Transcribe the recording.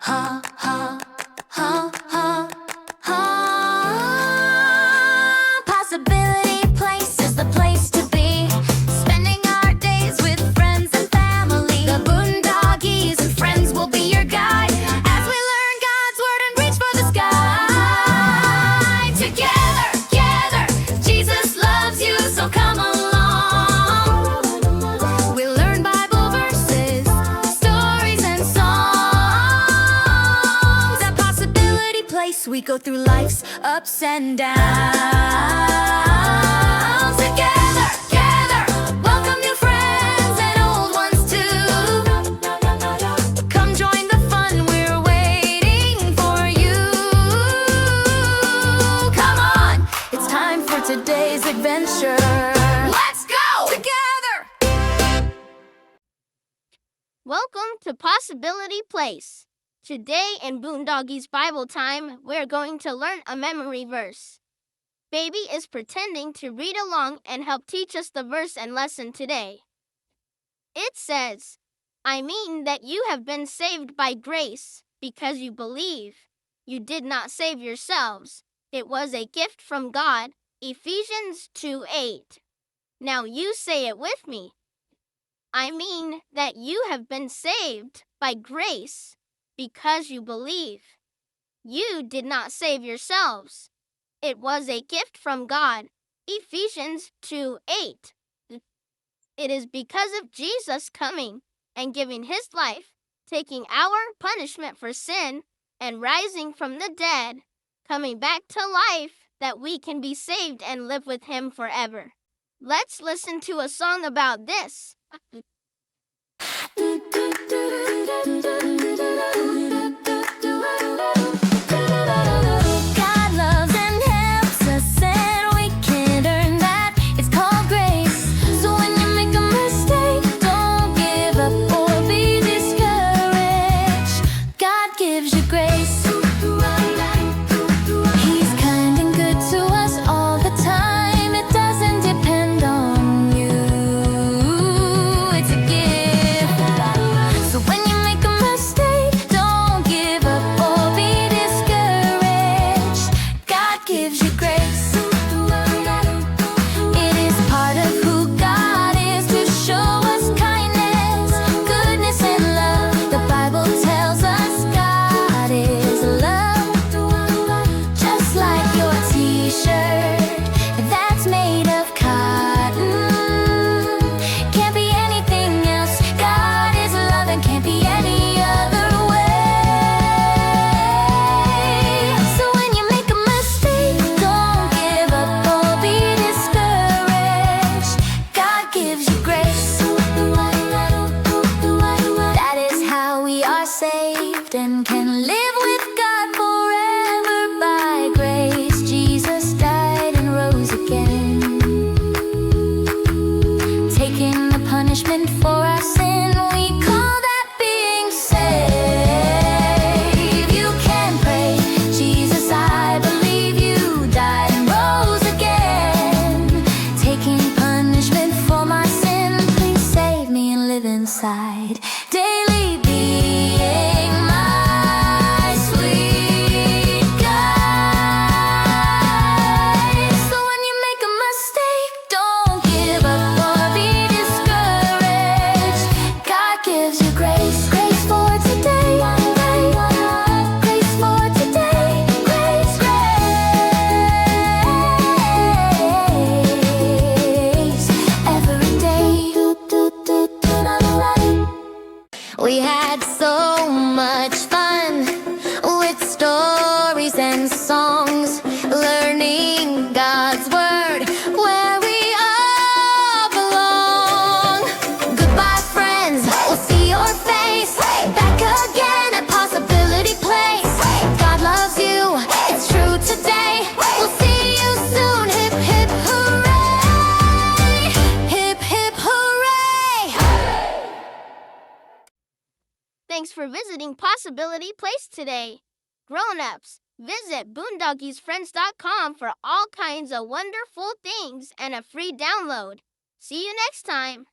ha, ha, ha, ha, ha. Possibility Place is the place to be. Spending our days with friends and family. The Boondoggies and friends will be your guide as we learn God's word and reach for the sky. Together, together, Jesus loves you, so come along. We'll learn Bible verses, stories and songs. At Possibility Place, we go through life's ups and downs. Together, together, welcome new friends and old ones too. Come join the fun, we're waiting for you. Come on, it's time for today's adventure. Let's go! Together! Welcome to Possibility Place. Today in Boondoggies Bible Time, we're going to learn a memory verse. Baby is pretending to read along and help teach us the verse and lesson today. It says, I mean that you have been saved by grace because you believe. You did not save yourselves. It was a gift from God. Ephesians 2:8. Now you say it with me. I mean that you have been saved by grace because you believe. You did not save yourselves. It was a gift from God. Ephesians 2:8. It is because of Jesus coming and giving his life, taking our punishment for sin, and rising from the dead, coming back to life, that we can be saved and live with him forever. Let's listen to a song about this. God loves and helps us, and we can't earn that. It's called grace. So when you make a mistake, don't give up or be discouraged. God gives you grace. He's kind and good to us all the time. It doesn't depend on you. It's a gift. So when you make a mistake, don't give up or be discouraged. God gives you grace. It is part of who God is to show us kindness, goodness, and love. The Bible tells us God is love. Just like your t-shirt that's made of cotton. Can't be anything else. God is love and can't be any other way. So when you make a mistake, don't give up or be discouraged. God gives you grace. That is how we are saved and can live with God forever by grace. Jesus died and rose again, taking the punishment for our sin. We call that being saved. You can pray, Jesus, I believe you died and rose again, taking punishment for my sin. Please save me and live inside, daily being my sweet guide. So when you make a mistake, don't give up or be discouraged. God gives you grace. Grace for today. Grace for today. Grace, grace. Every day. We had so much fun with stories and songs, learning God's word where we all belong. Goodbye, friends, we'll see your face back again at Possibility Place. God loves you, it's true today. We'll see you soon. Hip, hip, hooray! Hip, hip, hooray! Thanks for visiting Possibility Place today. Grown-ups, visit boondoggiesfriends.com for all kinds of wonderful things and a free download. See you next time.